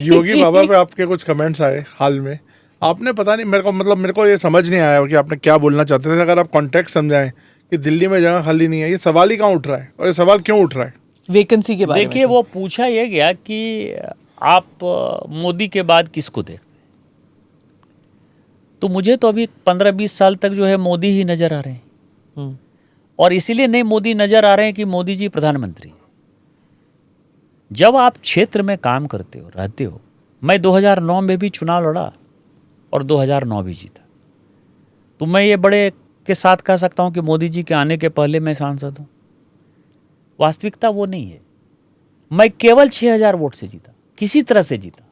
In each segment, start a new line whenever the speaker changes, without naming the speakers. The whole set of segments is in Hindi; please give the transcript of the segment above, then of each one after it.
योगी बाबा पे आपके कुछ कमेंट्स आए हाल में, आपने पता नहीं मेरे को ये समझ नहीं आया कि आपने क्या बोलना चाहते थे। अगर आप कॉन्टेक्स्ट समझाएं कि दिल्ली में जगह खाली नहीं है, ये सवाल ही कहाँ उठ रहा है और ये सवाल क्यों उठ रहा है?
वैकेंसी के बारे में
देखिए, वो पूछा ये गया कि आप मोदी के बाद किसको देखते हैं, तो मुझे तो अभी 15-20 साल तक जो है मोदी ही नजर आ रहे हैं। और इसीलिए नहीं मोदी नजर आ रहे हैं कि मोदी जी प्रधानमंत्री। जब आप क्षेत्र में काम करते हो, रहते हो, मैं 2009 में भी चुनाव लड़ा और 2009 भी जीता, तो मैं ये बड़े के साथ कह सकता हूं कि मोदी जी के आने के पहले मैं सांसद हूं। वास्तविकता वो नहीं है। मैं केवल 6,000 वोट से जीता, किसी तरह से जीता।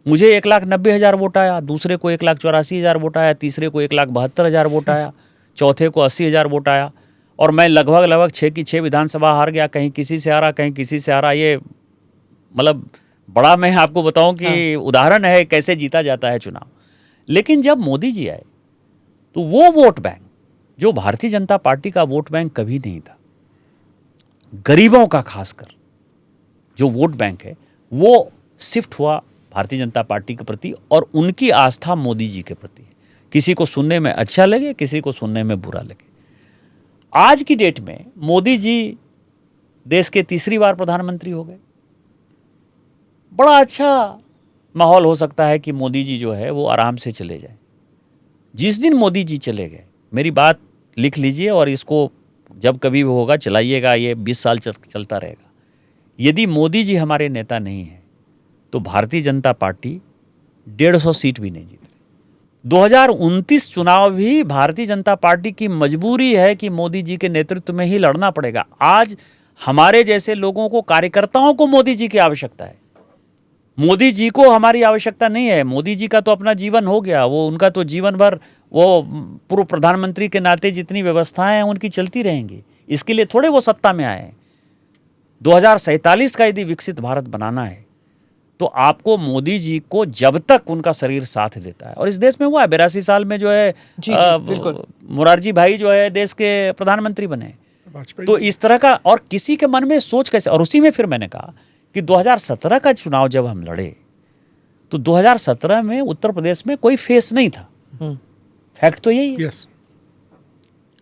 मुझे 1,90,000 वोट आया, दूसरे को 1,84,000 वोट आया, तीसरे को 1,72,000 वोट आया, चौथे को 80,000 वोट आया, और मैं लगभग 6 की 6 विधानसभा हार गया। कहीं किसी से हारा, कहीं किसी से हारा। ये मतलब बड़ा, मैं आपको बताऊं कि उदाहरण है कैसे जीता जाता है चुनाव। लेकिन जब मोदी जी आए तो वो वोट बैंक जो भारतीय जनता पार्टी का वोट बैंक कभी नहीं था, गरीबों का खासकर जो वोट बैंक है, वो शिफ्ट हुआ भारतीय जनता पार्टी के प्रति, और उनकी आस्था मोदी जी के प्रति है। किसी को सुनने में अच्छा लगे, किसी को सुनने में बुरा लगे। आज की डेट में मोदी जी देश के तीसरी बार प्रधानमंत्री हो गए। बड़ा अच्छा माहौल हो सकता है कि मोदी जी जो है वो आराम से चले जाए। जिस दिन मोदी जी चले गए, मेरी बात लिख लीजिए और इसको जब कभी भी होगा चलाइएगा, ये 20 साल चलता रहेगा। यदि मोदी जी हमारे नेता नहीं है तो भारतीय जनता पार्टी 150 सीट भी नहीं जीत रही। 2029 चुनाव भी भारतीय जनता पार्टी की मजबूरी है कि मोदी जी के नेतृत्व में ही लड़ना पड़ेगा। आज हमारे जैसे लोगों को, कार्यकर्ताओं को मोदी जी की आवश्यकता है। मोदी जी को हमारी आवश्यकता नहीं है। मोदी जी का तो अपना जीवन हो गया, वो उनका तो जीवन भर वो पूर्व प्रधानमंत्री के नाते जितनी व्यवस्थाएं हैं उनकी चलती रहेंगी। इसके लिए थोड़े वो सत्ता में आए हैं। 2047 का यदि विकसित भारत बनाना है तो आपको मोदी जी को, जब तक उनका शरीर साथ देता है, और इस देश में हुआ है 82 साल में जो है मोरारजी भाई जो है देश के प्रधानमंत्री बने। तो इस तरह का, और किसी के मन में सोच कैसे, और उसी में फिर मैंने कहा कि 2017 का चुनाव जब हम लड़े तो 2017 में उत्तर प्रदेश में कोई फेस नहीं था। फैक्ट तो यही है।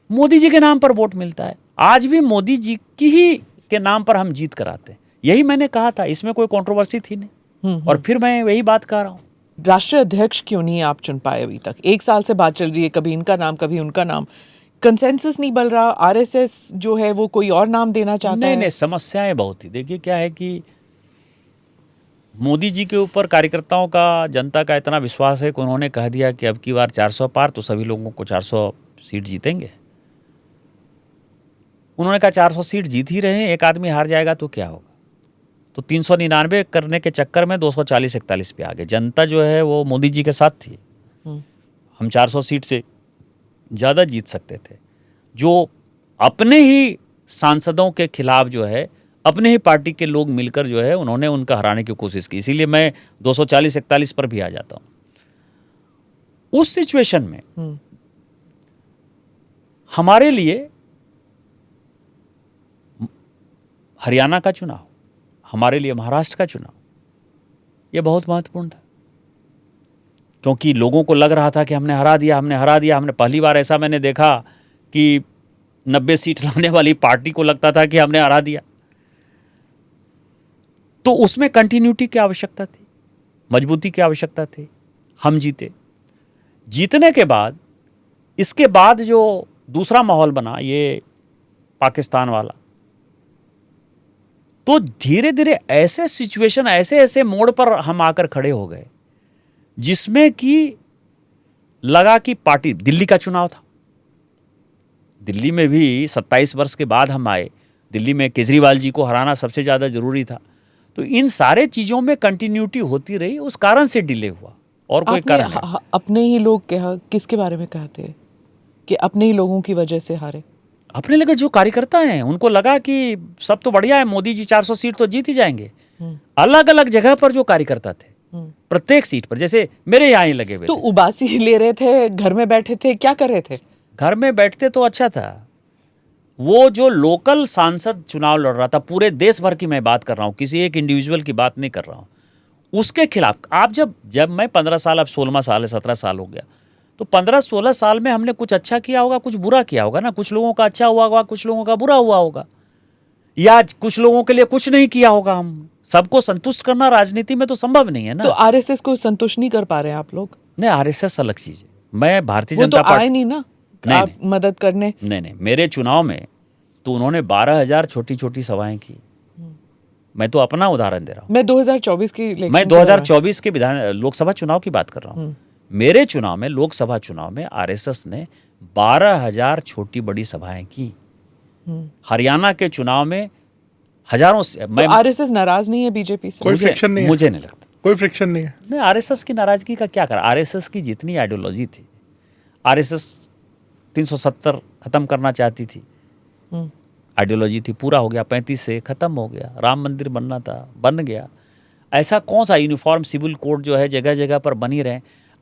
मोदी जी के नाम पर वोट मिलता है। आज भी मोदी जी की ही के नाम पर हम जीत कराते हैं। यही मैंने कहा था, इसमें कोई कंट्रोवर्सी थी नहीं। और फिर मैं वही बात कह रहा हूं।
राष्ट्रीय अध्यक्ष क्यों नहीं आप चुन पाए अभी तक? 1 साल से बात चल रही है, कभी इनका नाम कभी उनका नाम, कंसेंसस नहीं बन रहा। आरएसएस जो है वो कोई और नाम देना चाहता है।
नहीं, समस्याएं बहुत ही। देखिए क्या है कि मोदी जी के ऊपर कार्यकर्ताओं का, जनता का इतना विश्वास है कि उन्होंने कह दिया कि अब की बार 400 पार, तो सभी लोगों को 400 सीट जीतेंगे। उन्होंने कहा 400 सीट जीत ही रहे हैं, एक आदमी हार जाएगा तो क्या होगा। तो 399 करने के चक्कर में 240-41 पे आ गए। जनता जो है वो मोदी जी के साथ थी। हम 400 सीट से ज़्यादा जीत सकते थे। जो अपने ही सांसदों के खिलाफ जो है, अपने ही पार्टी के लोग मिलकर जो है उन्होंने उनका हराने की कोशिश की। इसीलिए मैं 240-41 पर भी आ जाता हूं। उस सिचुएशन में हमारे लिए हरियाणा का चुनाव, हमारे लिए महाराष्ट्र का चुनाव, यह बहुत महत्वपूर्ण था। क्योंकि लोगों को लग रहा था कि हमने हरा दिया। हमने पहली बार ऐसा मैंने देखा कि 90 सीट लाने वाली पार्टी को लगता था कि हमने हरा दिया। तो उसमें कंटिन्यूटी की आवश्यकता थी, मजबूती की आवश्यकता थी। हम जीते। जीतने के बाद, इसके बाद जो दूसरा माहौल बना, ये पाकिस्तान वाला, तो धीरे धीरे ऐसे सिचुएशन, ऐसे मोड़ पर हम आकर खड़े हो गए जिसमें कि लगा कि पार्टी, दिल्ली का चुनाव था, दिल्ली में भी 27 वर्ष के बाद हम आए। दिल्ली में केजरीवाल जी को हराना सबसे ज़्यादा जरूरी था। तो इन सारे चीज़ों में कंटिन्यूटी होती रही, उस कारण से डिले हुआ, और कोई कारण नहीं।
अपने ही लोग किसके बारे में कहते हैं कि अपने ही लोगों की वजह से हारे?
अपने लगे जो कार्यकर्ता हैं, उनको लगा कि सब तो बढ़िया है, मोदी जी 400 सीट तो जीत ही जाएंगे। अलग अलग जगह पर जो कार्यकर्ता थे, प्रत्येक सीट पर, जैसे मेरे यहाँ ही लगे हुए
तो
थे।
उबासी ले रहे थे, घर में बैठे थे, क्या कर रहे थे?
घर में बैठते तो अच्छा था। वो जो लोकल सांसद चुनाव लड़ रहा था, पूरे देश भर की मैं बात कर रहा हूँ, किसी एक इंडिविजुअल की बात नहीं कर रहा हूँ, उसके खिलाफ आप जब मैं 15 साल, अब 16 साल है, 17 साल हो गया, तो 15-16 साल में हमने कुछ अच्छा किया होगा, कुछ बुरा किया होगा ना। कुछ लोगों का अच्छा हुआ होगा, कुछ लोगों का बुरा हुआ होगा, या कुछ लोगों के लिए कुछ नहीं किया होगा। हम सबको संतुष्ट करना राजनीति में तो संभव नहीं है ना।
तो आरएसएस को संतुष्ट नहीं कर पा रहे हैं आप लोग?
नहीं, आरएसएस अलग चीज है। मैं भारतीय
वो
जनता
तो
पार्टी
आए नहीं ना
नहीं,
आप मदद करने।
नहीं, मेरे चुनाव में तो उन्होंने 12,000 छोटी छोटी सभाएं की। मैं तो अपना उदाहरण दे रहा हूँ।
मैं 2024 की इलेक्शन
मैं
के दौरान-
2024 के लोकसभा चुनाव की बात कर रहा हूँ। मेरे चुनाव में, लोकसभा चुनाव में आरएसएस ने 12,000 छोटी बड़ी सभाएं की। हरियाणा के चुनाव में हजारों से।
तो आरएसएस नाराज नहीं है बीजेपी से?
कोई फ्रिक्शन नहीं है?
मुझे नहीं लगता।
कोई फ्रिक्शन नहीं है?
नहीं, आरएसएस की नाराजगी का क्या करा। आरएसएस की जितनी आइडियोलॉजी थी, आरएसएस 370 खत्म करना चाहती थी, आइडियोलॉजी थी, पूरा हो गया। 35 से खत्म हो गया। राम मंदिर बनना था, बन गया। ऐसा कौन सा यूनिफॉर्म सिविल कोड जो है जगह जगह पर बनी रहे,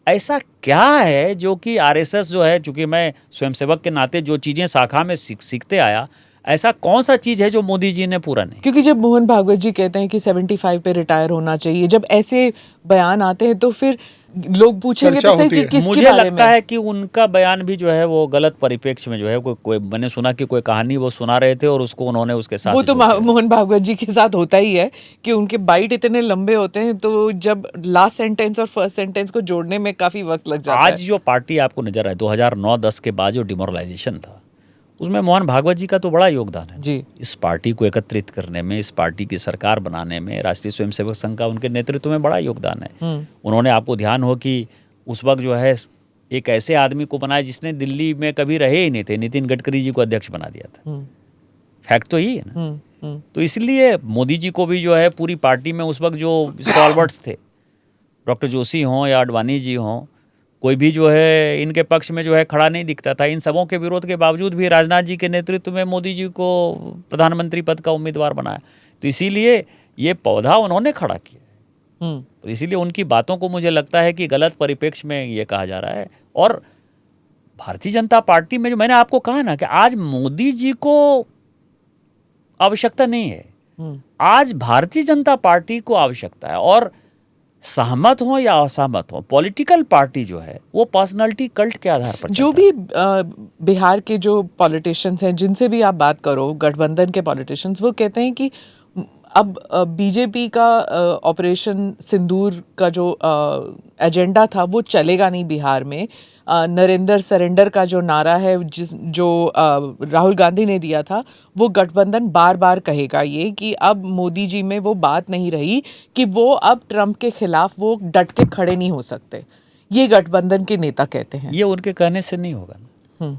ऐसा क्या है जो कि आरएसएस जो है, चूंकि मैं स्वयंसेवक के नाते जो चीज़ें शाखा में सीखते आया, ऐसा कौन सा चीज़ है जो मोदी जी ने पूरा नहीं?
क्योंकि जब मोहन भागवत जी कहते हैं कि 75 पे रिटायर होना चाहिए, जब ऐसे बयान आते हैं तो फिर लोग पूछेंगे
चर्चा
तो सही
होती
कि
है।
किसके
मुझे
बारे
लगता
में?
है कि उनका बयान भी जो है वो गलत परिप्रेक्ष्य में जो है, कोई मैंने सुना कि कोई कहानी वो सुना रहे थे और उसको उन्होंने उसके साथ
वो तो
जोड़ दिया।
मोहन भागवत जी के साथ होता ही है कि उनके बाइट इतने लंबे होते हैं, तो जब लास्ट सेंटेंस और फर्स्ट सेंटेंस को जोड़ने में काफी वक्त लग जाता है।
आज जो पार्टी आपको नजर आए 2009-10 के बाद जो डिमोरलाइजेशन था, उसमें मोहन भागवत जी का तो बड़ा योगदान है
जी।
इस पार्टी को एकत्रित करने में, इस पार्टी की सरकार बनाने में। राष्ट्रीय स्वयंसेवक संघ का उनके नेतृत्व में बड़ा योगदान है। उन्होंने, आपको ध्यान हो कि उस वक्त जो है एक ऐसे आदमी को बनाया जिसने दिल्ली में कभी रहे ही नहीं थे, नितिन गडकरी जी को अध्यक्ष बना दिया था। फैक्ट तो यही है ना। तो इसलिए मोदी जी को भी जो है पूरी पार्टी में उस वक्त जो स्टॉलवर्ड्स थे, डॉक्टर जोशी हों या आडवाणी जी हों, कोई भी जो है इनके पक्ष में जो है खड़ा नहीं दिखता था। इन सबों के विरोध के बावजूद भी राजनाथ जी के नेतृत्व में मोदी जी को प्रधानमंत्री पद का उम्मीदवार बनाया। तो इसीलिए ये पौधा उन्होंने खड़ा किया। तो इसीलिए उनकी बातों को मुझे लगता है कि गलत परिप्रेक्ष्य में ये कहा जा रहा है। और भारतीय जनता पार्टी में जो मैंने आपको कहा ना कि आज मोदी जी को आवश्यकता नहीं है, आज भारतीय जनता पार्टी को आवश्यकता है। और सहमत हो या असहमत हो, पॉलिटिकल पार्टी जो है वो पर्सनालिटी कल्ट के आधार पर
जो भी बिहार के जो पॉलिटिशियंस हैं, जिनसे भी आप बात करो, गठबंधन के पॉलिटिशियंस, वो कहते हैं कि अब बीजेपी का ऑपरेशन सिंदूर का जो एजेंडा था वो चलेगा नहीं बिहार में। नरेंद्र सरेंडर का जो नारा है जो राहुल गांधी ने दिया था, वो गठबंधन बार बार कहेगा ये कि अब मोदी जी में वो बात नहीं रही कि वो अब ट्रंप के खिलाफ वो डट के खड़े नहीं हो सकते। ये गठबंधन के नेता कहते हैं।
ये उनके कहने से नहीं होगा ना।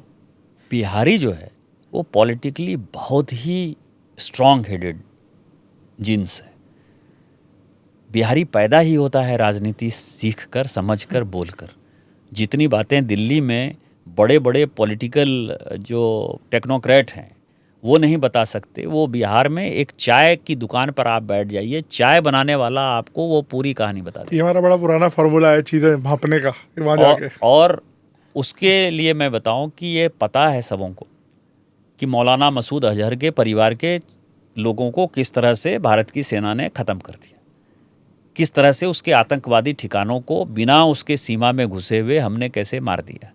बिहारी जो है वो पॉलिटिकली बहुत ही स्ट्रांग हेडेड जिन्स है। बिहारी पैदा ही होता है राजनीति सीख कर, समझ कर, बोल कर। जितनी बातें दिल्ली में बड़े बड़े पॉलिटिकल जो टेक्नोक्रेट हैं वो नहीं बता सकते, वो बिहार में एक चाय की दुकान पर आप बैठ जाइए, चाय बनाने वाला आपको वो पूरी कहानी बता देगा।
ये हमारा बड़ा पुराना फार्मूला है चीज़ें भांपने का, वहाँ जाके।
और उसके लिए मैं बताऊं कि ये पता है सबों को कि मौलाना मसूद अजहर के परिवार के लोगों को किस तरह से भारत की सेना ने ख़त्म कर दिया, किस तरह से उसके आतंकवादी ठिकानों को बिना उसके सीमा में घुसे हुए हमने कैसे मार दिया,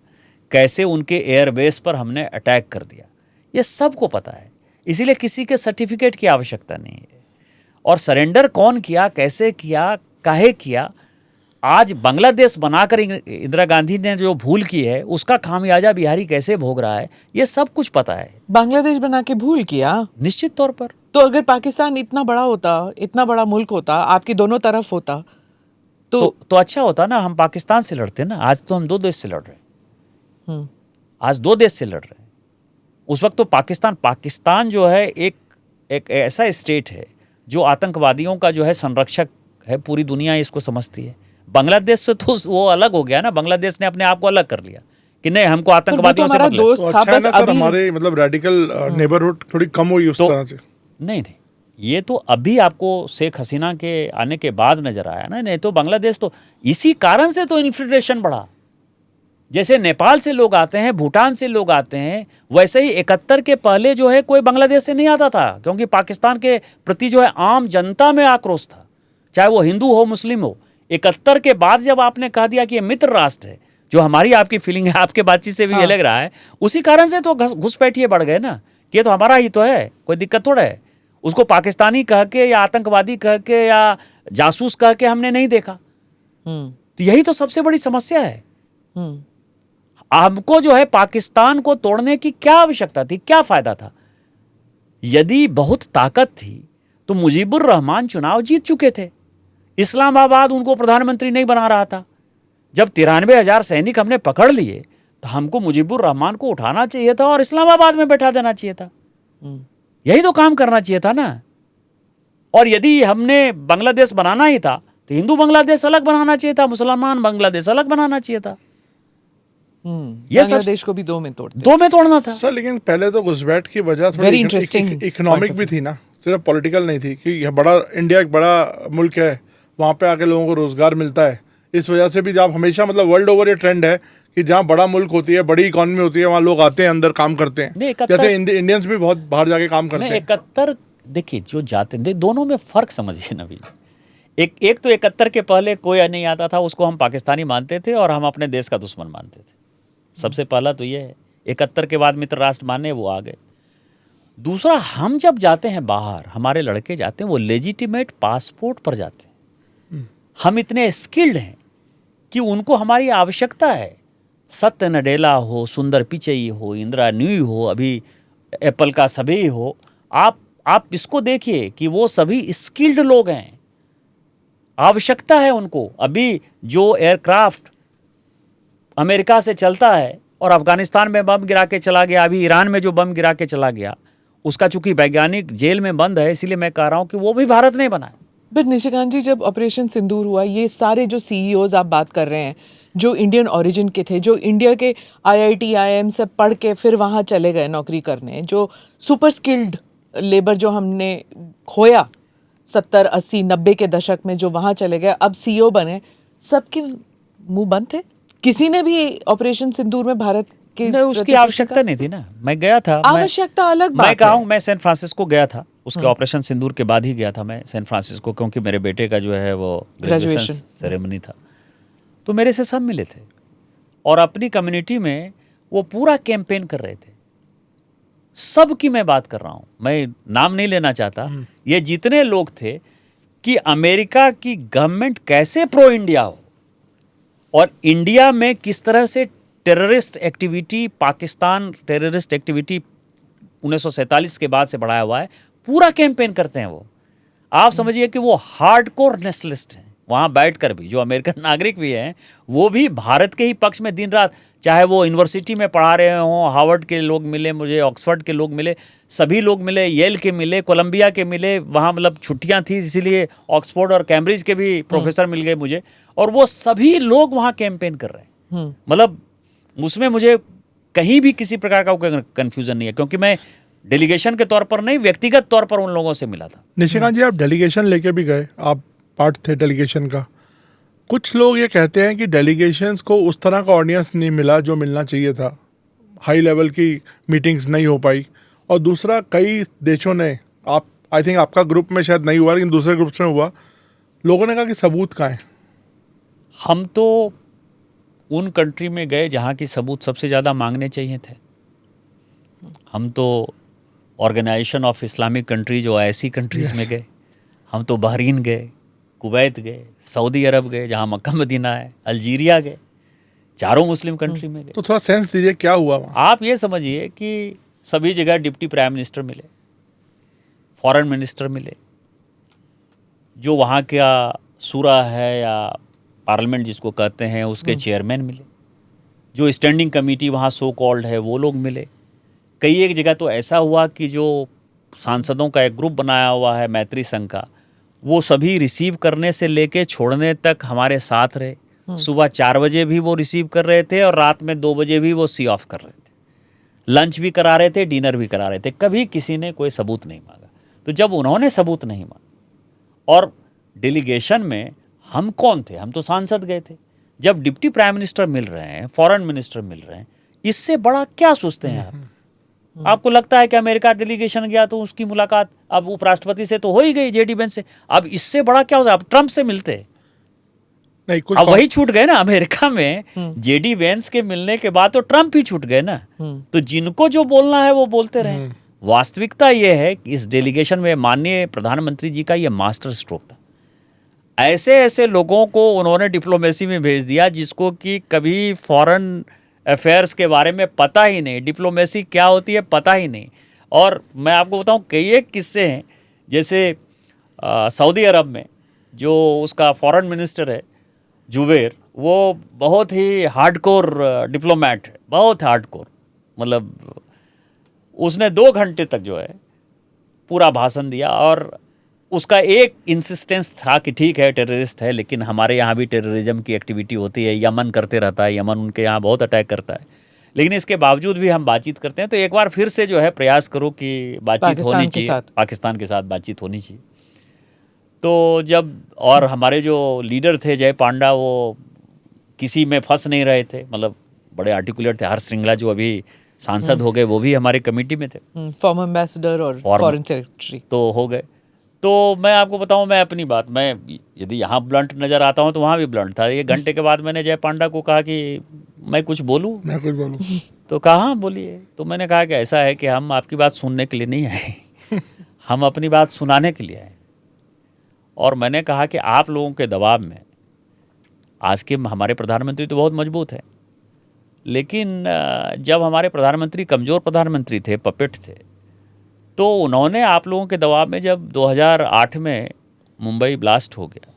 कैसे उनके एयरबेस पर हमने अटैक कर दिया, ये सबको पता है। इसीलिए किसी के सर्टिफिकेट की आवश्यकता नहीं है। और सरेंडर कौन किया, कैसे किया, काहे किया, आज बांग्लादेश बनाकर इंदिरा गांधी ने जो भूल की है उसका खामियाजा बिहारी कैसे भोग रहा है, ये सब कुछ पता है।
बांग्लादेश बना के भूल किया?
निश्चित तौर पर।
तो अगर पाकिस्तान इतना बड़ा होता, इतना बड़ा मुल्क होता, आपकी दोनों तरफ होता
तो अच्छा होता ना। हम पाकिस्तान से लड़ते ना। आज तो हम 2 देश से लड़ रहे हैं। आज 2 देश से लड़ रहे हैं। उस वक्त तो पाकिस्तान जो है एक ऐसा स्टेट है जो आतंकवादियों का जो है संरक्षक है, पूरी दुनिया इसको समझती है। बांग्लादेश से तो वो अलग हो गया ना। बांग्लादेश ने अपने आप को अलग कर लिया कि नहीं, हमको आतंकवादियों से मतलब।
तो अच्छा है ना सर, हमारे मतलब रेडिकल नेबरहुड थोड़ी कम हुई उस तरह से।
नहीं, ये तो अभी आपको शेख हसीना के आने के बाद नजर आया ना। नहीं तो बांग्लादेश तो इसी कारण से तो इन्फिल्ट्रेशन बढ़ा। जैसे नेपाल से लोग आते हैं, भूटान से लोग आते हैं, वैसे ही 71 के पहले जो है कोई बांग्लादेश से नहीं आता था, क्योंकि पाकिस्तान के प्रति जो है आम जनता में आक्रोश था। चाहे वो हिंदू हो मुस्लिम हो। 71 के बाद जब आपने कह दिया कि ये मित्र राष्ट्र है, जो हमारी आपकी फीलिंग है, आपके बातचीत से भी ये लग रहा है, उसी कारण से तो घुसपैठिए बढ़ गए ना कि ये तो हमारा ही तो है, कोई दिक्कत थोड़ा है। उसको पाकिस्तानी कह के या आतंकवादी कह के या जासूस कह के हमने नहीं देखा। तो यही तो सबसे बड़ी समस्या है। हमको जो है पाकिस्तान को तोड़ने की क्या आवश्यकता थी, क्या फायदा था? यदि बहुत ताकत थी तो मुजीबुर रहमान चुनाव जीत चुके थे। इस्लामाबाद उनको प्रधानमंत्री नहीं बना रहा था। जब 93,000 सैनिक हमने पकड़ लिए तो हमको मुजीबुर रहमान को उठाना चाहिए था और इस्लामाबाद में बैठा देना चाहिए था। यही तो काम करना चाहिए था ना। और यदि हमने बांग्लादेश बनाना ही था तो हिंदू बांग्लादेश अलग बनाना चाहिए था, मुसलमान बांग्लादेश अलग बनाना चाहिए था। ये
बांग्लादेश को भी दो में
तोड़ना था
सर। लेकिन पहले तो घुसपैठ की वजह
Very
थोड़ी
interesting
इकोनॉमिक भी थी ना, सिर्फ पॉलिटिकल नहीं थी कि यह बड़ा इंडिया एक बड़ा मुल्क है, वहाँ पे आके लोगों को रोजगार मिलता है। इस वजह से भी जब हमेशा मतलब वर्ल्ड ओवर ये ट्रेंड है कि जहाँ बड़ा मुल्क होती है, बड़ी इकोनॉमी होती है, वहाँ लोग आते हैं, अंदर काम करते हैं। जैसे इंडियंस भी बहुत बाहर जाके काम करते हैं।
71 देखिए जो जाते हैं, दोनों में फर्क समझिए नबी। एक तो 71 के पहले कोई नहीं आता था, उसको हम पाकिस्तानी मानते थे और हम अपने देश का दुश्मन मानते थे। सबसे पहला तो ये है। 71 के बाद मित्र राष्ट्र माने वो आ गए। दूसरा, हम जब जाते हैं बाहर, हमारे लड़के जाते हैं, वो लेजिटिमेट पासपोर्ट पर जाते हैं। हम इतने स्किल्ड हैं कि उनको हमारी आवश्यकता है। सत्य नडेला हो, सुंदर पिचई हो, इंदिरा न्यूई हो, अभी एप्पल का सभी हो, आप इसको देखिए कि वो सभी स्किल्ड लोग हैं। आवश्यकता है उनको। अभी जो एयरक्राफ्ट अमेरिका से चलता है और अफगानिस्तान में बम गिरा के चला गया, अभी ईरान में जो बम गिरा के चला गया, उसका चूंकि वैज्ञानिक जेल में बंद है, इसीलिए मैं कह रहा हूं कि वो भी भारत ने बनाया।
बट निशिकांत जी, जब ऑपरेशन सिंदूर हुआ, ये सारे जो सीईओज आप बात कर रहे हैं जो इंडियन ओरिजिन के थे, जो इंडिया के आईआईटी आईआईएम से पढ़ के फिर वहाँ चले गए नौकरी करने, जो सुपर स्किल्ड लेबर जो हमने खोया 70, 80, 90 के दशक में, जो वहाँ चले गए, अब सीईओ बने, सबके मुंह बंद थे। किसी ने भी ऑपरेशन सिंदूर में भारत के
उसकी आवश्यकता नहीं थी ना। मैं गया था,
आवश्यकता अलग बात है।
मैं कहूँ, मैं सैन फ्रांसिस्को गया था, उसके ऑपरेशन सिंदूर के बाद ही गया था मैं सैन फ्रांसिस्को, क्योंकि मेरे बेटे का जो है वो ग्रेजुएशन सेरेमनी था। तो मेरे से सब मिले थे और अपनी कम्युनिटी में वो पूरा कैंपेन कर रहे थे। सब की मैं बात कर रहा हूँ, मैं नाम नहीं लेना चाहता। ये जितने लोग थे कि अमेरिका की गवर्नमेंट कैसे प्रो इंडिया हो और इंडिया में किस तरह से terrorist activity, Pakistan terrorist activity 1947 के बाद से बढ़ाया हुआ है, पूरा कैंपेन करते हैं वो। आप समझिए कि वो हार्डकोर नेशनलिस्ट हैं। वहाँ बैठकर भी जो अमेरिकन नागरिक भी हैं, वो भी भारत के ही पक्ष में दिन रात, चाहे वो यूनिवर्सिटी में पढ़ा रहे हों, हार्वर्ड के लोग मिले मुझे, ऑक्सफोर्ड के लोग मिले, सभी लोग मिले, येल के मिले, कोलंबिया के मिले। वहाँ मतलब छुट्टियाँ थी, इसीलिए ऑक्सफोर्ड और कैम्ब्रिज के भी प्रोफेसर मिल गए मुझे, और वो सभी लोग वहाँ कैंपेन कर रहे हैं। मतलब उसमें मुझे कहीं भी किसी प्रकार का कोई कन्फ्यूजन नहीं है, क्योंकि मैं डेलीगेशन के तौर पर नहीं, व्यक्तिगत तौर पर उन लोगों से मिला था।
निशिकांत जी, आप डेलीगेशन लेके भी गए, आप पार्ट थे डेलीगेशन का। कुछ लोग ये कहते हैं कि डेलीगेशंस को उस तरह का ऑडियंस नहीं मिला जो मिलना चाहिए था, हाई लेवल की मीटिंग्स नहीं हो पाई। और दूसरा, कई देशों ने, आप आई थिंक आपका ग्रुप में शायद नहीं हुआ लेकिन दूसरे ग्रुप्स में हुआ, लोगों ने कहा कि सबूत कहाँ है।
हम तो उन कंट्री में गए जहाँ की सबूत सबसे ज़्यादा मांगने चाहिए थे। हम तो ऑर्गेनाइजेशन ऑफ इस्लामिक कंट्रीज और ऐसी कंट्रीज़ में गए। हम तो बहरीन गए, कुवैत गए, सऊदी अरब गए जहाँ मक्का मदीना है, अल्जीरिया गए, चारों मुस्लिम कंट्री में गए।
तो थोड़ा सेंस दीजिए क्या हुआ वहाँ।
आप ये समझिए कि सभी जगह डिप्टी प्राइम मिनिस्टर मिले, फॉरेन मिनिस्टर मिले, जो वहाँ का सूरा है या पार्लियामेंट जिसको कहते हैं उसके चेयरमैन मिले, जो स्टैंडिंग कमेटी वहाँ सो कॉल्ड है वो लोग मिले। कई एक जगह तो ऐसा हुआ कि जो सांसदों का एक ग्रुप बनाया हुआ है मैत्री संघ का, वो सभी रिसीव करने से लेके छोड़ने तक हमारे साथ रहे। सुबह 4 बजे भी वो रिसीव कर रहे थे और रात में 2 बजे भी वो सी ऑफ कर रहे थे। लंच भी करा रहे थे, डिनर भी करा रहे थे। कभी किसी ने कोई सबूत नहीं मांगा। तो जब उन्होंने सबूत नहीं मांगा, और डेलीगेशन में हम कौन थे, हम तो सांसद गए थे। जब डिप्टी प्राइम मिनिस्टर मिल रहे हैं, फॉरेन मिनिस्टर मिल रहे हैं, इससे बड़ा क्या सोचते हैं आप? आपको लगता है कि अमेरिका डेलीगेशन गया तो उसकी मुलाकात अब उपराष्ट्रपति से तो हो ही गई, जेडी वेंस से, अब इससे बड़ा क्या होता है? अब ट्रंप से मिलते हैं।
नहीं कुछ
अब वही छूट गए ना अमेरिका में, जेडी वेंस के मिलने के बाद तो ट्रंप ही छूट गए ना। तो जिनको जो बोलना है वो बोलते रहे। वास्तविकता ये है कि इस डेलीगेशन में माननीय प्रधानमंत्री जी का ये मास्टर स्ट्रोक था। ऐसे ऐसे लोगों को उन्होंने डिप्लोमेसी में भेज दिया जिसको कि कभी फॉरेन अफेयर्स के बारे में पता ही नहीं, डिप्लोमेसी क्या होती है पता ही नहीं। और मैं आपको बताऊं कई एक किस्से हैं, जैसे सऊदी अरब में जो उसका फॉरेन मिनिस्टर है जुबैर, वो बहुत ही हार्डकोर डिप्लोमेट है, बहुत हार्डकोर। मतलब उसने 2 घंटे तक जो है पूरा भाषण दिया और उसका एक इंसिस्टेंस था कि ठीक है टेररिस्ट है, लेकिन हमारे यहाँ भी टेररिज्म की एक्टिविटी होती है, यमन करते रहता है, यमन उनके यहाँ बहुत अटैक करता है, लेकिन इसके बावजूद भी हम बातचीत करते हैं। तो एक बार फिर से जो है प्रयास करो कि बातचीत होनी चाहिए, पाकिस्तान के साथ बातचीत होनी चाहिए। तो जब और हमारे जो लीडर थे जय पांडा, वो किसी में फंस नहीं रहे थे, मतलब बड़े आर्टिकुलेट थे। हर्ष श्रृंगला जो अभी सांसद हो गए वो भी हमारे कमेटी में थे,
फॉर्मर एम्बेसडर और फॉरेन सेक्रेटरी तो
हो गए। तो मैं आपको बताऊं, मैं अपनी बात, मैं यदि यहाँ ब्लंट नज़र आता हूं तो वहाँ भी ब्लंट था। 1 घंटे के बाद मैंने जय पांडा को कहा कि मैं कुछ बोलूं। तो कहा हाँ बोलिए। तो मैंने कहा कि ऐसा है कि हम आपकी बात सुनने के लिए नहीं आए, हम अपनी बात सुनाने के लिए आए। और मैंने कहा कि आप लोगों के दबाव में आज के हमारे प्रधानमंत्री तो बहुत मजबूत है, लेकिन जब हमारे प्रधानमंत्री कमज़ोर प्रधानमंत्री थे, पपेट थे, तो उन्होंने आप लोगों के दबाव में जब 2008 में मुंबई ब्लास्ट हो गया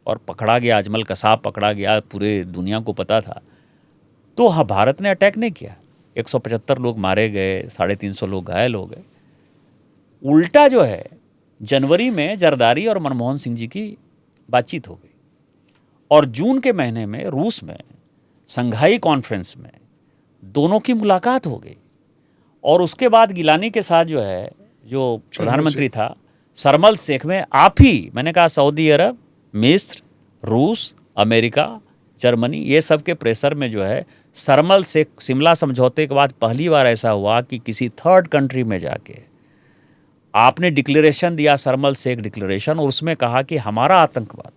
और पकड़ा गया, अजमल कसाब पकड़ा गया, पूरे दुनिया को पता था, तो हाँ भारत ने अटैक नहीं किया। 175 लोग मारे गए, 350 लोग घायल हो गए। उल्टा जो है जनवरी में जरदारी और मनमोहन सिंह जी की बातचीत हो गई और जून के महीने में रूस में संघाई कॉन्फ्रेंस में दोनों की मुलाकात हो गई। और उसके बाद गिलानी के साथ जो है जो प्रधानमंत्री था शर्मल शेख में आप ही, मैंने कहा सऊदी अरब, मिस्र, रूस, अमेरिका, जर्मनी, ये सब के प्रेशर में जो है शर्मल शेख शिमला समझौते के बाद पहली बार ऐसा हुआ कि किसी थर्ड कंट्री में जाके आपने डिक्लेरेशन दिया, शर्मल शेख डिक्लेरेशन, और उसमें कहा कि हमारा आतंकवाद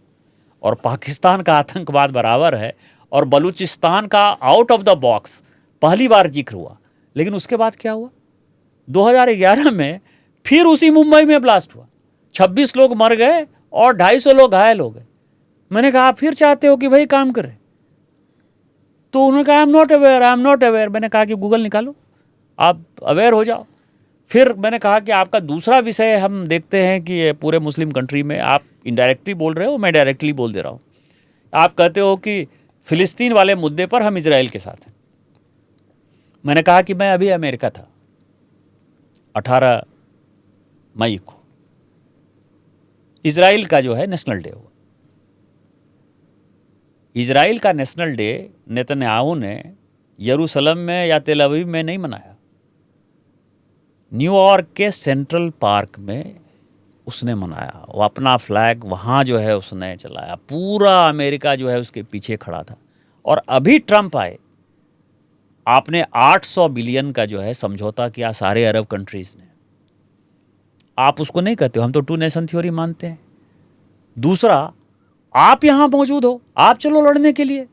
और पाकिस्तान का आतंकवाद बराबर है और बलूचिस्तान का आउट ऑफ द बॉक्स पहली बार जिक्र हुआ। लेकिन उसके बाद क्या हुआ? 2011 में फिर उसी मुंबई में ब्लास्ट हुआ, 26 लोग मर गए और 250 लोग घायल हो गए। मैंने कहा आप फिर चाहते हो कि भाई काम करें? तो उन्होंने कहा I am not aware, I am not aware. मैंने कहा कि गूगल निकालो, आप अवेयर हो जाओ। फिर मैंने कहा कि आपका दूसरा विषय हम देखते हैं कि पूरे मुस्लिम कंट्री में आप इनडायरेक्टली बोल रहे हो, मैं डायरेक्टली बोल दे रहा हूँ। आप कहते हो कि फ़िलिस्तीन वाले मुद्दे पर हम इजराइल के साथ हैं। मैंने कहा कि मैं अभी अमेरिका था 18 मई को, इजराइल का जो है नेशनल डे हुआ। इजराइल का नेशनल डे नेतन्याहू ने यरूशलेम में या तेल अवीव में नहीं मनाया, न्यूयॉर्क के सेंट्रल पार्क में उसने मनाया। वो अपना फ्लैग वहाँ जो है उसने चलाया, पूरा अमेरिका जो है उसके पीछे खड़ा था। और अभी ट्रंप आए, आपने 800 बिलियन का जो है समझौता किया सारे अरब कंट्रीज़ ने। आप उसको नहीं कहते हो, हम तो 2 नेशन थ्योरी मानते हैं। दूसरा, आप यहाँ मौजूद हो, आप चलो लड़ने के लिए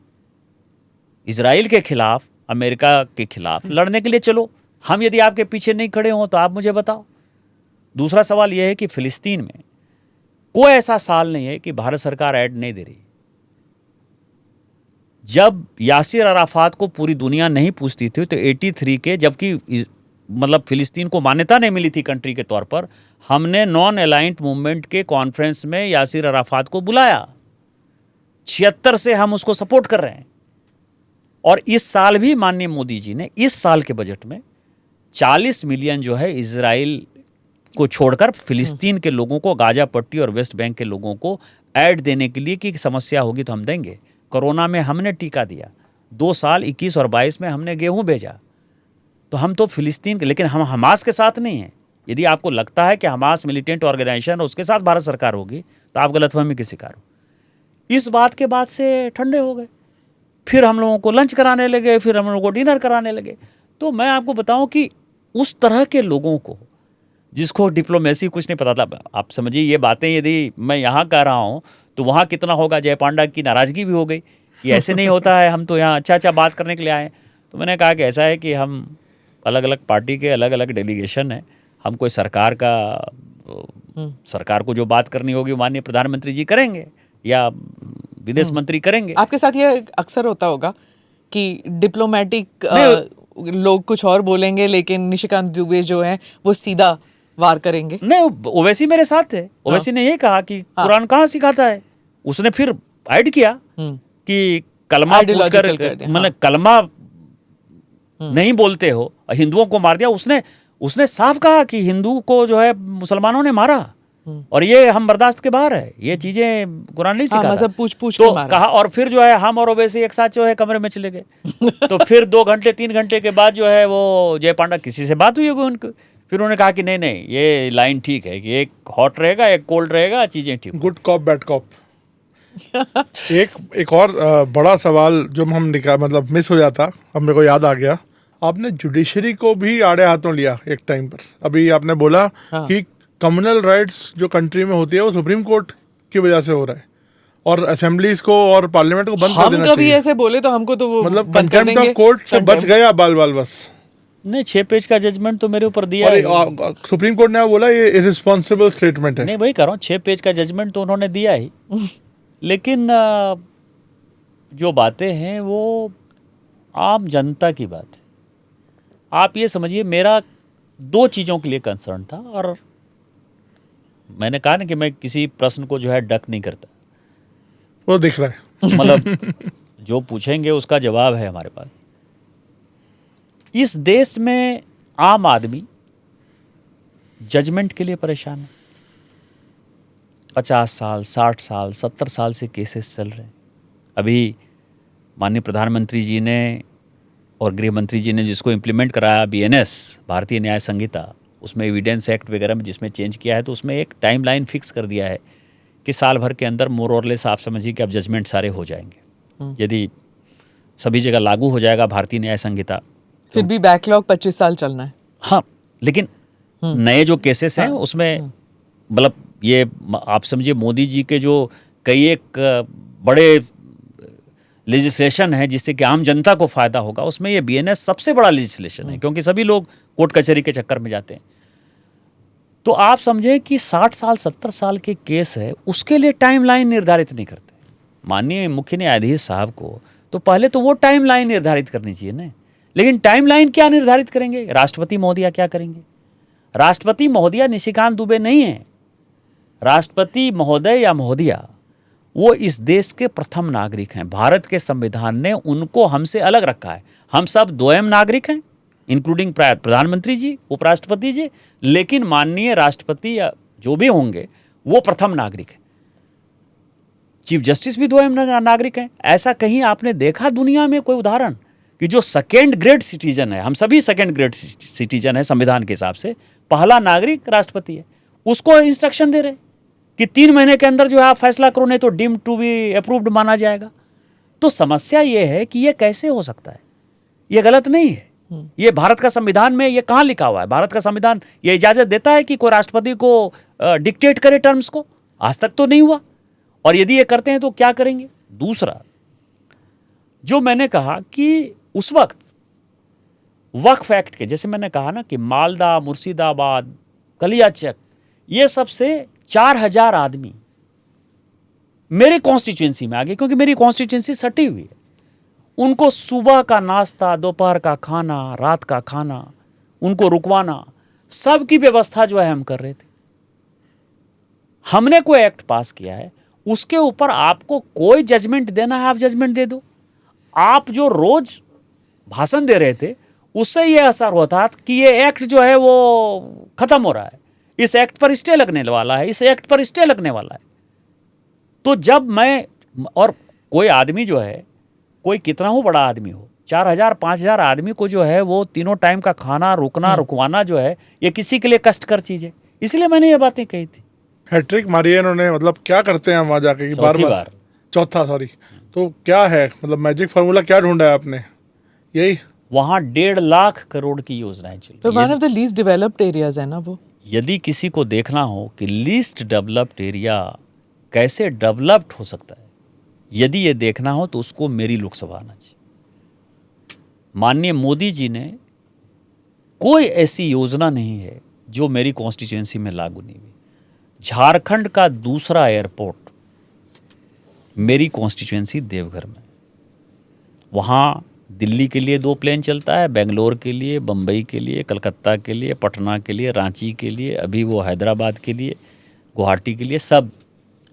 इजराइल के खिलाफ, अमेरिका के खिलाफ लड़ने के लिए चलो। हम यदि आपके पीछे नहीं खड़े हों तो आप मुझे बताओ। दूसरा सवाल यह है कि फ़िलिस्तीन में कोई ऐसा साल नहीं है कि भारत सरकार ऐड नहीं दे रही। जब यासिर अराफात को पूरी दुनिया नहीं पूछती थी तो 83 के, जबकि मतलब फ़िलिस्तीन को मान्यता नहीं मिली थी कंट्री के तौर पर, हमने नॉन अलाइंड मूवमेंट के कॉन्फ्रेंस में यासिर अराफात को बुलाया। 76 से हम उसको सपोर्ट कर रहे हैं। और इस साल भी माननीय मोदी जी ने इस साल के बजट में 40 मिलियन जो है इजराइल को छोड़कर फ़िलिस्तीन के लोगों को, गाजा पट्टी और वेस्ट बैंक के लोगों को ऐड देने के लिए कि समस्या होगी तो हम देंगे। कोरोना में हमने टीका दिया, 2 साल 21 और 22 में हमने गेहूं भेजा। तो हम तो फ़िलिस्तीन के, लेकिन हम हमास के साथ नहीं हैं। यदि आपको लगता है कि हमास मिलिटेंट ऑर्गेनाइजेशन और उसके साथ भारत सरकार होगी तो आप गलतफहमी के शिकार हो। इस बात के बाद से ठंडे हो गए, फिर हम लोगों को लंच कराने लगे, फिर हम लोगों को डिनर कराने लगे। तो मैं आपको बताऊं कि उस तरह के लोगों को, जिसको डिप्लोमेसी कुछ नहीं पता था, आप समझिए ये बातें यदि मैं यहाँ कह रहा हूँ तो वहाँ कितना होगा, जय पांडा की नाराज़गी भी हो गई, ये ऐसे नहीं होता है, हम तो यहाँ अच्छा बात करने के लिए आए हैं। तो मैंने कहा कि ऐसा है कि हम अलग अलग पार्टी के अलग अलग डेलीगेशन हैं, हम कोई सरकार को जो बात करनी होगी वो माननीय प्रधानमंत्री जी करेंगे या विदेश मंत्री करेंगे।
आपके साथ ये अक्सर होता होगा कि डिप्लोमेटिक लोग कुछ और बोलेंगे लेकिन निशिकांत दुबे जो हैं वो सीधा वार करेंगे।
नहीं, ओवैसी मेरे साथ है, ओवैसी ने ये कहा कि कुरान कहाँ सिखाता है, उसने फिर ऐड किया कि कलमा पूछकर, मतलब कलमा नहीं बोलते हो, हिंदुओं को मार दिया। उसने साफ कहा कि हिंदू को जो है मुसलमानों ने मारा और ये हम बर्दाश्त के बाहर है, ये चीजें कुरान नहीं सिखाता।
मतलब पूछ
तो
के मारा।
कहा, और फिर जो है हम और ओवैसी एक साथ जो है कमरे में चले गए। तो फिर 2 घंटे 3 घंटे के बाद जो है वो जय पांडा किसी से बात हुई होगी उनकी, फिर उन्होंने कहा कि नहीं ये लाइन ठीक है कि एक हॉट रहेगा एक कोल्ड रहेगा, चीजें ठीक।
Good cop bad cop. एक और बड़ा सवाल जो हम मतलब मिस हो जाता, अब मेरे को याद आ गया, आपने जुडिशरी को भी आड़े हाथों लिया एक टाइम पर। अभी आपने बोला कि कम्युनल राइट्स जो कंट्री में होती है वो सुप्रीम कोर्ट की वजह से हो रहा है और असेंबलीज को और पार्लियामेंट को बंद कर देना चाहिए।
हम कभी ऐसे बोले तो हमको तो वो
मतलब कंटेम्प्ट ऑफ कोर्ट से बच गया बाल बस।
नहीं, 6 पेज का जजमेंट तो मेरे ऊपर दिया है।
सुप्रीम कोर्ट ने बोला ये इररिस्पांसिबल स्टेटमेंट है।
नहीं, वही कह रहा हूँ, 6 पेज का जजमेंट तो उन्होंने दिया ही, लेकिन जो बातें हैं वो आम जनता की बात है। आप ये समझिए, मेरा 2 चीज़ों के लिए कंसर्न था, और मैंने कहा ना कि मैं किसी प्रश्न को जो है डक नहीं करता,
वो दिख रहा है।
मतलब जो पूछेंगे उसका जवाब है हमारे पास। इस देश में आम आदमी जजमेंट के लिए परेशान है। 50 साल 60 साल 70 साल से केसेस चल रहे हैं। अभी माननीय प्रधानमंत्री जी ने और गृह मंत्री जी ने जिसको इम्प्लीमेंट कराया, BNS भारतीय न्याय संहिता, उसमें एविडेंस एक्ट वगैरह में जिसमें चेंज किया है, तो उसमें एक टाइमलाइन फिक्स कर दिया है कि साल भर के अंदर मोर और लेस आप समझिए कि अब जजमेंट सारे हो जाएंगे। यदि सभी जगह लागू हो जाएगा भारतीय न्याय संहिता,
फिर भी बैकलॉग 25 साल चलना है।
हाँ, लेकिन नए जो केसेस हैं उसमें मतलब ये आप समझिए मोदी जी के जो कई एक बड़े लेजिस्लेशन है जिससे कि आम जनता को फायदा होगा, उसमें ये BNS सबसे बड़ा लेजिस्लेशन है, क्योंकि सभी लोग कोर्ट कचहरी के चक्कर में जाते हैं। तो आप समझें कि 60 साल 70 साल के केस है, उसके लिए टाइमलाइन निर्धारित नहीं करते। माननीय मुख्य न्यायाधीश साहब को तो पहले तो वो टाइमलाइन निर्धारित करनी चाहिए ना, लेकिन टाइमलाइन क्या निर्धारित करेंगे? राष्ट्रपति महोदया क्या करेंगे? राष्ट्रपति महोदया निशिकांत दुबे नहीं है। राष्ट्रपति महोदय या महोदया वो इस देश के प्रथम नागरिक हैं। भारत के संविधान ने उनको हमसे अलग रखा है। हम सब द्वयम नागरिक हैं, इंक्लूडिंग प्रधानमंत्री जी, उपराष्ट्रपति जी, लेकिन माननीय राष्ट्रपति या जो भी होंगे वो प्रथम नागरिक हैं। चीफ जस्टिस भी द्वयम नागरिक हैं। ऐसा कहीं आपने देखा दुनिया में कोई उदाहरण कि जो सेकेंड ग्रेड सिटीजन है, हम सभी सेकेंड ग्रेड सिटीजन है संविधान के हिसाब से, पहला नागरिक राष्ट्रपति है, उसको इंस्ट्रक्शन दे रहे कि 3 महीने के अंदर जो है आप फैसला करो, नहीं तो डीम्ड टू बी अप्रूव्ड माना जाएगा। तो समस्या ये है कि ये कैसे हो सकता है? ये गलत नहीं है। ये भारत का संविधान में ये कहाँ लिखा हुआ है? भारत का संविधान ये इजाजत देता है कि कोई राष्ट्रपति को डिक्टेट करे टर्म्स को? आज तक तो नहीं हुआ, और यदि ये करते हैं तो क्या करेंगे? दूसरा, जो मैंने कहा कि उस वक्त वक्फ एक्ट के, जैसे मैंने कहा ना कि मालदा, मुर्शिदाबाद, कलियाचक, ये सब से 4000 आदमी मेरे कॉन्स्टिट्यूएंसी में आ गए, क्योंकि मेरी कॉन्स्टिट्यूएंसी सटी हुई है। उनको सुबह का नाश्ता, दोपहर का खाना, रात का खाना, उनको रुकवाना, सब की व्यवस्था जो है हम कर रहे थे। हमने कोई एक्ट पास किया है, उसके ऊपर आपको कोई जजमेंट देना है, आप जजमेंट दे दो। आप जो रोज भाषण दे रहे थे उससे ये असर होता कि ये एक्ट जो है वो खत्म हो रहा है, इस एक्ट पर स्टे लगने वाला है, इस एक्ट पर स्टे लगने वाला है। तो जब मैं, और कोई आदमी जो है, कोई कितना हो बड़ा आदमी हो, 4000 5000 आदमी को जो है वो तीनों टाइम का खाना, रुकना, रुकवाना जो है, ये किसी के लिए कष्टकर चीज़ है। इसलिए मैंने ये बातें कही थी।
हैट्रिक मारी है इन्होंने, मतलब क्या करते हैं वहाँ जाके कि बार चौथा, सॉरी। तो क्या है मतलब मैजिक फार्मूला क्या ढूंढा है आपने? यही
वहाँ 1.5 लाख करोड़ की योजनाएं चल
तो
रही
वन
हैं।
Of the least developed areas है ना वो।
यदि किसी को देखना हो कि लीस्ट डेवलप्ड एरिया कैसे डेवलप्ड हो सकता है, यदि ये देखना हो तो उसको मेरी लोकसभा आना चाहिए। माननीय मोदी जी ने कोई ऐसी योजना नहीं है जो मेरी कॉन्स्टिट्यूएंसी में लागू नहीं हुई। झारखंड का दूसरा एयरपोर्ट मेरी कॉन्स्टिट्यूएंसी देवघर में, वहाँ दिल्ली के लिए 2 प्लेन चलता है, बेंगलोर के लिए, बम्बई के लिए, कलकत्ता के लिए, पटना के लिए, रांची के लिए, अभी वो हैदराबाद के लिए, गुवाहाटी के लिए, सब।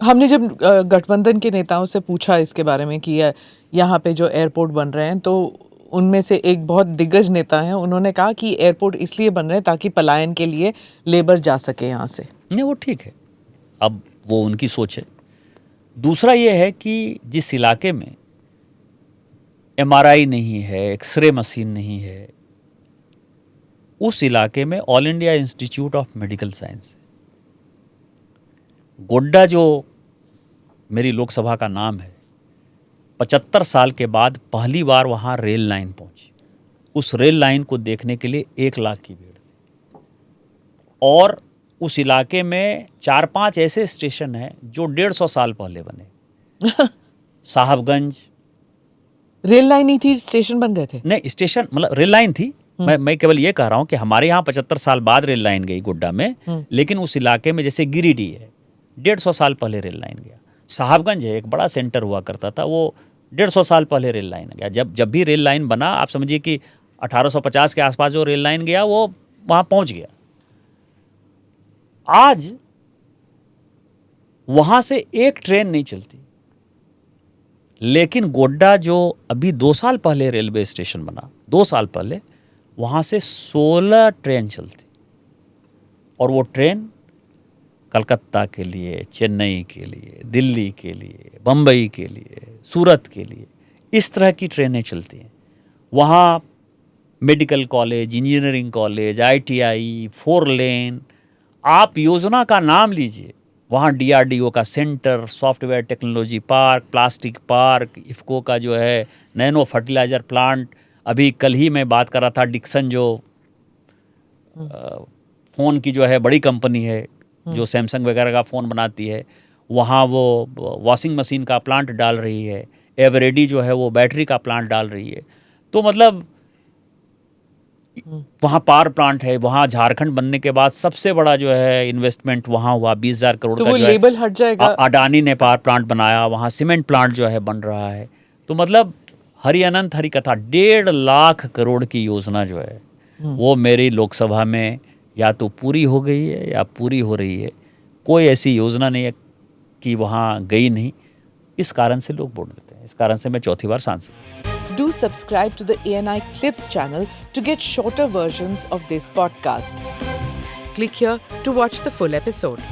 हमने जब गठबंधन के नेताओं से पूछा इसके बारे में कि यहाँ पे जो एयरपोर्ट बन रहे हैं, तो उनमें से एक बहुत दिग्गज नेता हैं, उन्होंने कहा कि एयरपोर्ट इसलिए बन रहे हैं ताकि पलायन के लिए लेबर जा सके यहाँ से।
नहीं, वो ठीक है, अब वो उनकी सोच है। दूसरा ये है कि जिस इलाके में MRI नहीं है, एक्सरे मशीन नहीं है, उस इलाके में all India institute of medical science है। गोड्डा जो मेरी लोकसभा का नाम है, 75 साल के बाद पहली बार वहाँ रेल लाइन पहुँची। उस रेल लाइन को देखने के लिए 1 लाख की भीड़ थी। और उस इलाके में 4-5 ऐसे स्टेशन हैं जो 150 साल पहले बने। साहबगंज,
रेल लाइन नहीं थी, स्टेशन बन गए थे।
नहीं, स्टेशन मतलब रेल लाइन थी। मैं केवल ये कह रहा हूँ कि हमारे यहाँ 75 साल बाद रेल लाइन गई गोड्डा में, लेकिन उस इलाके में जैसे गिरिडीह है, 150 साल पहले रेल लाइन गया। साहबगंज है, एक बड़ा सेंटर हुआ करता था, वो 150 साल पहले रेल लाइन गया। जब भी रेल लाइन बना, आप समझिए कि 1850 के आसपास जो रेल लाइन गया वो वहाँ पहुँच गया। आज वहाँ से एक ट्रेन नहीं चलती, लेकिन गोड्डा जो अभी 2 साल पहले रेलवे स्टेशन बना, 2 साल पहले, वहाँ से 16 ट्रेन चलती। और वो ट्रेन कलकत्ता के लिए, चेन्नई के लिए, दिल्ली के लिए, बम्बई के लिए, सूरत के लिए, इस तरह की ट्रेनें चलती हैं। वहाँ medical college, engineering college, ITI, 4 लेन, आप योजना का नाम लीजिए, वहाँ DRDO का centre, software technology park, plastic park, IFFCO का जो है नैनो फर्टिलाइज़र प्लांट, अभी कल ही मैं बात कर रहा था, डिक्सन जो फ़ोन की जो है बड़ी कंपनी है, जो सैमसंग वगैरह का फ़ोन बनाती है, वहाँ वो वॉशिंग मशीन का प्लांट डाल रही है। एवरेडी जो है वो बैटरी का प्लांट डाल रही है। तो मतलब वहाँ पावर प्लांट है। वहाँ झारखंड बनने के बाद सबसे बड़ा जो है इन्वेस्टमेंट वहाँ हुआ, 20,000 करोड़
तो
का
वो
जो
लेबल हट जाएगा।
अडानी ने पावर प्लांट बनाया, वहाँ सीमेंट प्लांट जो है बन रहा है। तो मतलब हरि अनंत हरि कथा, 1.5 लाख करोड़ की योजना जो है वो मेरी लोकसभा में या तो पूरी हो गई है या पूरी हो रही है। कोई ऐसी योजना नहीं है कि वहाँ गई नहीं। इस कारण से लोग वोट देते हैं, इस कारण से मैं 4थी बार सांसद।
Do subscribe to the ANI Clips channel to get shorter versions of this podcast. Click here to watch the full episode.